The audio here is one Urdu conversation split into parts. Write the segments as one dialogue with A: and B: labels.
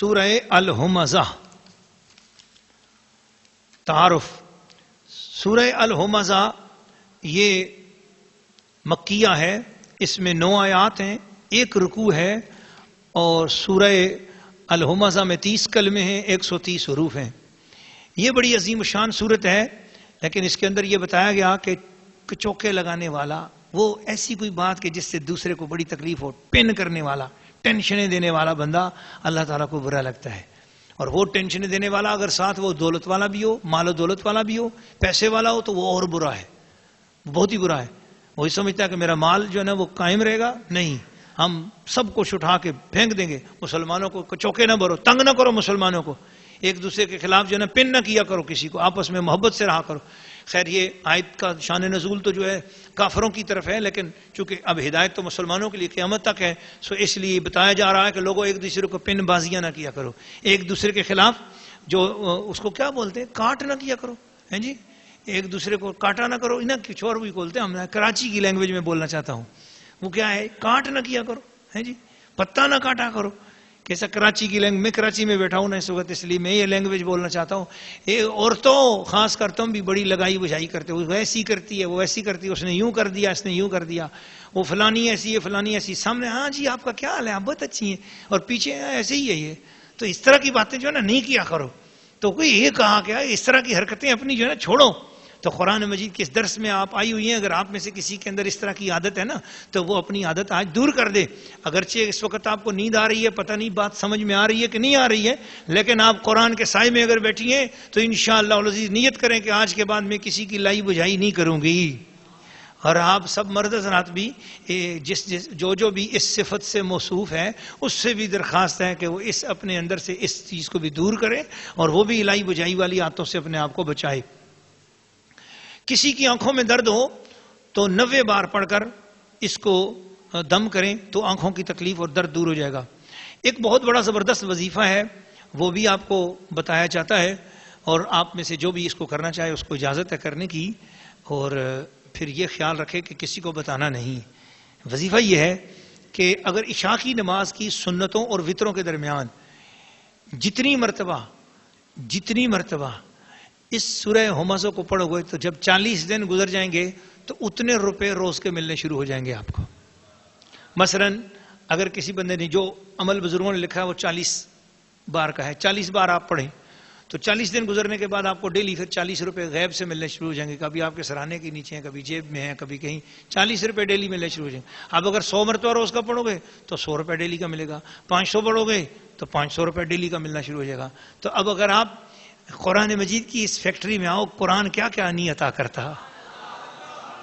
A: سورہ الہمزہ تعارف. سورہ الہمزہ یہ مکیہ ہے، اس میں 9 آیات ہیں، 1 رکوع ہے، اور سورہ الہمزہ میں 30 کلمے ہیں، 130 حروف ہیں. یہ بڑی عظیم شان صورت ہے، لیکن اس کے اندر یہ بتایا گیا کہ چوکے لگانے والا، وہ ایسی کوئی بات کہ جس سے دوسرے کو بڑی تکلیف ہو، پن کرنے والا، ٹینشنیں دینے والا بندہ اللہ تعالیٰ کو برا لگتا ہے. اور وہ ٹینشنیں دینے والا اگر ساتھ وہ دولت والا بھی ہو، مال و دولت والا بھی ہو، پیسے والا ہو، تو وہ اور برا ہے، بہت ہی برا ہے. وہی سمجھتا ہے کہ میرا مال جو ہے نا وہ قائم رہے گا. نہیں، ہم سب کچھ اٹھا کے پھینک دیں گے. مسلمانوں کو چوکے نہ بھرو، تنگ نہ کرو مسلمانوں کو، ایک دوسرے کے خلاف جو ہے نا پن نہ کیا کرو کسی کو، آپس میں محبت سے رہا کرو. خیر یہ آیت کا شان نزول تو جو ہے کافروں کی طرف ہے، لیکن چونکہ اب ہدایت تو مسلمانوں کے لیے قیامت تک ہے، سو اس لیے بتایا جا رہا ہے کہ لوگوں ایک دوسرے کو پن بازیاں نہ کیا کرو، ایک دوسرے کے خلاف جو اس کو کیا بولتے ہیں، کاٹ نہ کیا کرو، ہیں جی، ایک دوسرے کو کاٹا نہ کرو. انہیں کچھ اور بھی بولتے ہیں، ہم کراچی کی لینگویج میں بولنا چاہتا ہوں، وہ کیا ہے، کاٹ نہ کیا کرو، ہیں جی، پتہ نہ کاٹا کرو. کیسا کراچی کی لینگویج، میں کراچی میں بیٹھا ہوں نا اس وقت، اس لیے میں یہ لینگویج بولنا چاہتا ہوں. عورتوں خاص کر تم بھی بڑی لگائی بجھائی کرتے ہو، وہ ایسی کرتی ہے، وہ ایسی کرتی ہے، اس نے یوں کر دیا، اس نے یوں کر دیا، وہ فلانی ایسی ہے، فلانی ایسی. سامنے ہاں جی آپ کا کیا حال ہے، آپ بہت اچھی ہیں، اور پیچھے ایسے ہی ہے یہ. تو اس طرح کی باتیں جو ہے نا نہیں کیا کرو. تو کوئی یہ کہا کہ اس طرح کی حرکتیں اپنی جو ہے نا چھوڑو. تو قرآن مجید کے اس درس میں آپ آئی ہوئی ہیں، اگر آپ میں سے کسی کے اندر اس طرح کی عادت ہے نا تو وہ اپنی عادت آج دور کر دے. اگرچہ اس وقت آپ کو نیند آ رہی ہے، پتہ نہیں بات سمجھ میں آ رہی ہے کہ نہیں آ رہی ہے، لیکن آپ قرآن کے سائے میں اگر بیٹھی ہیں تو انشاءاللہ العزیز نیت کریں کہ آج کے بعد میں کسی کی لائی بجھائی نہیں کروں گی. اور آپ سب مرد حضرات بھی جو بھی اس صفت سے موصوف ہے، اس سے بھی درخواست ہے کہ وہ اس اپنے اندر سے اس چیز کو بھی دور کرے، اور وہ بھی لائی بجھائی والی عادتوں سے اپنے آپ کو بچائے. کسی کی آنکھوں میں درد ہو تو 90 بار پڑھ کر اس کو دم کریں تو آنکھوں کی تکلیف اور درد دور ہو جائے گا. ایک بہت بڑا زبردست وظیفہ ہے، وہ بھی آپ کو بتایا جاتا ہے، اور آپ میں سے جو بھی اس کو کرنا چاہے اس کو اجازت ہے کرنے کی، اور پھر یہ خیال رکھے کہ کسی کو بتانا نہیں. وظیفہ یہ ہے کہ اگر عشاء کی نماز کی سنتوں اور وطروں کے درمیان جتنی مرتبہ اس سورہ ہمزہ کو پڑھو گے تو جب 40 دن گزر جائیں گے تو اتنے روپے روز کے ملنے شروع ہو جائیں گے آپ کو. مثلا اگر کسی بندے نے، جو عمل بزرگوں نے لکھا ہے وہ 40 بار کا ہے، 40 بار آپ پڑھیں تو 40 دن گزرنے کے بعد آپ کو ڈیلی پھر 40 روپے غیب سے ملنے شروع ہو جائیں گے. کبھی آپ کے سرانے کے نیچے ہیں، کبھی جیب میں ہیں، کبھی کہیں. 40 روپے ڈیلی ملنے شروع ہو جائیں گے. اب اگر 100 مرتبہ روز کا پڑھو گے تو 100 روپے ڈیلی کا ملے گا. 500 پڑھو گے تو 500 روپے ڈیلی کا ملنا شروع ہو جائے گا. تو اب اگر آپ قرآن مجید کی اس فیکٹری میں آؤ، قرآن کیا کیا نہیں عطا کرتا.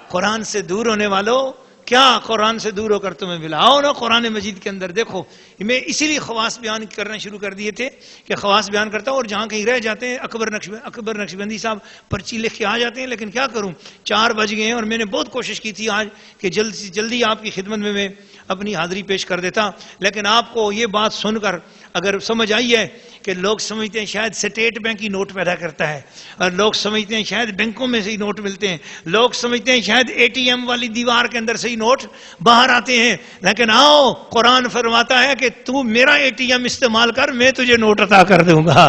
A: قرآن سے دور ہونے والوں، کیا قرآن سے دور ہو کر تمہیں ملا. آؤ نا قرآن مجید کے اندر دیکھو. میں اسی لیے خواص بیان کرنا شروع کر دیے تھے کہ خواص بیان کرتا ہوں، اور جہاں کہیں رہ جاتے ہیں اکبر نقشبندی صاحب پرچی لکھ کے آ جاتے ہیں، لیکن کیا کروں 4 بج گئے ہیں، اور میں نے بہت کوشش کی تھی آج کہ جلد سے جلدی آپ کی خدمت میں اپنی حاضری پیش کر دیتا. لیکن آپ کو یہ بات سن کر اگر سمجھ آئی ہے کہ لوگ سمجھتے ہیں شاید اسٹیٹ بینک ہی نوٹ پیدا کرتا ہے، اور لوگ سمجھتے ہیں شاید بینکوں میں سے ہی نوٹ ملتے ہیں، لوگ سمجھتے ہیں شاید ATM والی دیوار کے اندر سے ہی نوٹ باہر آتے ہیں، لیکن آؤ قرآن فرماتا ہے کہ تو میرا ATM استعمال کر، میں تجھے نوٹ عطا کر دوں گا.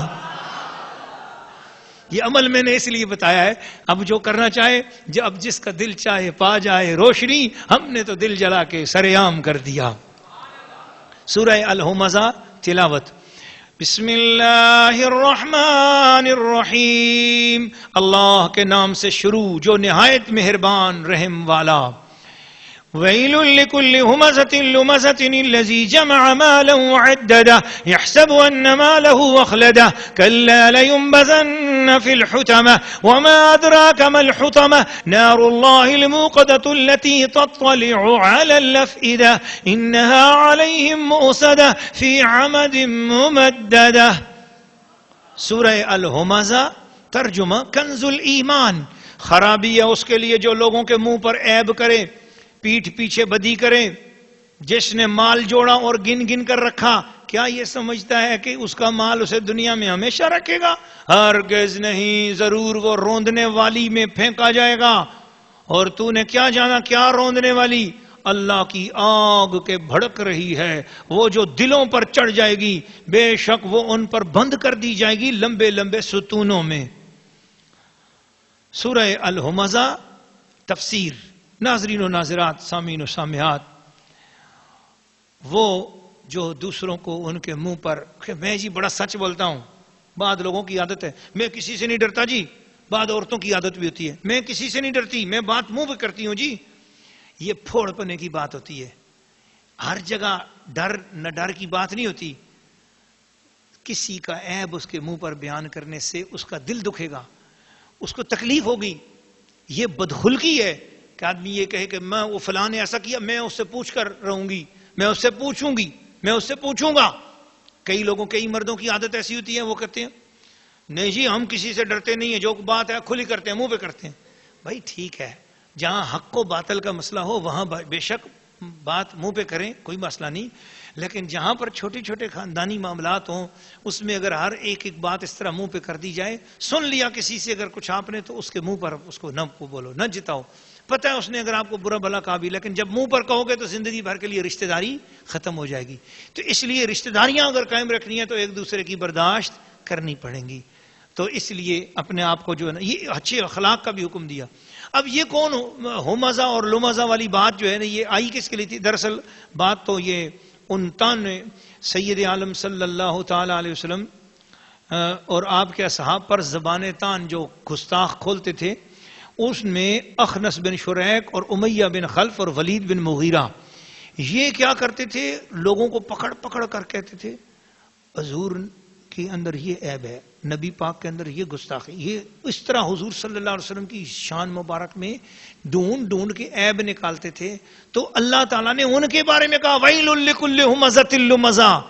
A: یہ عمل میں نے اس لیے بتایا ہے. اب جو کرنا چاہے، اب جس کا دل چاہے پا جائے روشنی، ہم نے تو دل جلا کے سرعام کر دیا. سورہ الہمزہ تلاوت. بسم اللہ الرحمن الرحیم. اللہ کے نام سے شروع جو نہایت مہربان رحم والا. ویل لکل ہمزۃ لمزۃ الذی جمع مالا وعددہ یحسب ان مالہ اخلدہ کلا لینبذن فی الحطمہ وما ادراک ما الحطمہ نار اللہ الموقدۃ التي تطلع علی الافئدہ انها علیہم مؤصدہ فی عمد ممددہ. سورہ الہمزہ ترجمہ کنز الایمان. خرابی ہے اس کے لیے جو لوگوں کے منہ پر عیب کرے، پیٹھ پیچھے بدی کرے. جس نے مال جوڑا اور گن گن کر رکھا، کیا یہ سمجھتا ہے کہ اس کا مال اسے دنیا میں ہمیشہ رکھے گا؟ ہرگز نہیں، ضرور وہ روندنے والی میں پھینکا جائے گا. اور تو نے کیا جانا کیا روندنے والی، اللہ کی آگ کے بھڑک رہی ہے، وہ جو دلوں پر چڑھ جائے گی بے شک وہ ان پر بند کر دی جائے گی لمبے لمبے ستونوں میں۔ سورہ الہمزہ تفسیر۔ ناظرین و ناظرات، سامعین و سامعات، وہ جو دوسروں کو ان کے منہ پر، میں جی بڑا سچ بولتا ہوں، بعض لوگوں کی عادت ہے میں کسی سے نہیں ڈرتا جی، بعض عورتوں کی عادت بھی ہوتی ہے میں کسی سے نہیں ڈرتی، میں بات منہ پہ کرتی ہوں جی، یہ پھوڑ پنے کی بات ہوتی ہے۔ ہر جگہ ڈر نہ ڈر کی بات نہیں ہوتی، کسی کا عیب اس کے منہ پر بیان کرنے سے اس کا دل دکھے گا، اس کو تکلیف ہوگی۔ یہ بدخلقی ہے کہ آدمی یہ کہے کہ میں وہ فلاں نے ایسا کیا، میں اس سے پوچھ کر رہوں گی، میں اس سے پوچھوں گی، میں اس سے پوچھوں گا۔ کئی لوگوں، کئی مردوں کی عادت ایسی ہوتی ہے، وہ کہتے ہیں نہیں جی ہم کسی سے ڈرتے نہیں ہیں، جو بات ہے کھلی کرتے ہیں، منہ پہ کرتے ہیں۔ بھائی ٹھیک ہے، جہاں حق و باطل کا مسئلہ ہو وہاں بے شک بات منہ پہ کریں، کوئی مسئلہ نہیں، لیکن جہاں پر چھوٹے چھوٹے خاندانی معاملات ہوں اس میں اگر ہر ایک بات اس طرح منہ پہ کر دی جائے، سن لیا کسی سے اگر کچھ آپ نے تو اس کے منہ پر اس کو نہ بولو، نہ جتاؤ، پتہ ہے اس نے اگر آپ کو برا بھلا کہا بھی، لیکن جب منہ پر کہو گے تو زندگی بھر کے لیے رشتہ داری ختم ہو جائے گی۔ تو اس لیے رشتہ داریاں اگر قائم رکھنی ہے تو ایک دوسرے کی برداشت کرنی پڑیں گی۔ تو اس لیے اپنے آپ کو جو ہے نا، یہ اچھے اخلاق کا بھی حکم دیا۔ اب یہ کون ہمزہ اور لمزہ والی بات جو ہے نا، یہ آئی کس کے لیے تھی؟ دراصل بات تو یہ ان تان سید عالم صلی اللہ تعالی علیہ وسلم اور آپ کے اصحاب پر زبان تان جو گستاخ کھولتے تھے، اس میں اخنس بن شریک اور امیہ بن خلف اور ولید بن مغیرہ، یہ کیا کرتے تھے؟ لوگوں کو پکڑ پکڑ کر کہتے تھے حضور کے اندر یہ عیب ہے، نبی پاک کے اندر یہ گستاخی، یہ اس طرح حضور صلی اللہ علیہ وسلم کی شان مبارک میں ڈھونڈ ڈھونڈ کے عیب نکالتے تھے۔ تو اللہ تعالیٰ نے ان کے بارے میں کہا وَيْلٌ لِكُلِّ هُمَزَةٍ لُمَزَةٍ،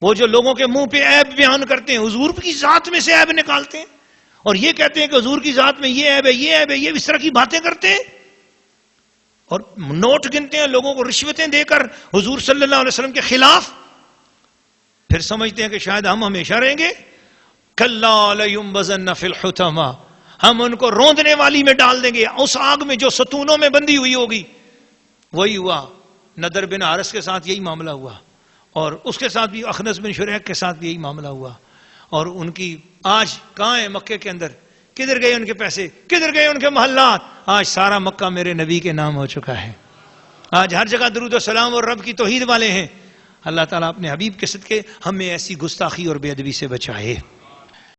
A: وہ جو لوگوں کے منہ پہ عیب بیان کرتے ہیں، حضور کی ذات میں سے عیب نکالتے ہیں اور یہ کہتے ہیں کہ حضور کی ذات میں یہ عیب ہے، یہ عیب ہے، یہ اس طرح کی باتیں کرتے ہیں اور نوٹ گنتے ہیں لوگوں کو رشوتیں دے کر حضور صلی اللہ علیہ وسلم کے خلاف، پھر سمجھتے ہیں کہ شاید ہم ہمیشہ رہیں گے۔ کَلَّا لَيُنبَذَنَّ فِي الْحُطَمَةِ، ہم ان کو روندنے والی میں ڈال دیں گے، اس آگ میں جو ستونوں میں بندھی ہوئی ہوگی۔ وہی ہوا، نضر بن حارث کے ساتھ یہی معاملہ ہوا، اور اس کے ساتھ بھی اخنس بن شریک کے ساتھ بھی یہی معاملہ ہوا۔ اور ان کی آج کہاں ہے مکے کے اندر؟ کدھر گئے ان کے پیسے؟ کدھر گئے ان کے محلات؟ آج سارا مکہ میرے نبی کے نام ہو چکا ہے، آج ہر جگہ درود و سلام اور رب کی توحید والے ہیں۔ اللہ تعالیٰ اپنے حبیب کے صدقے ہمیں ایسی گستاخی اور بے ادبی سے بچائے۔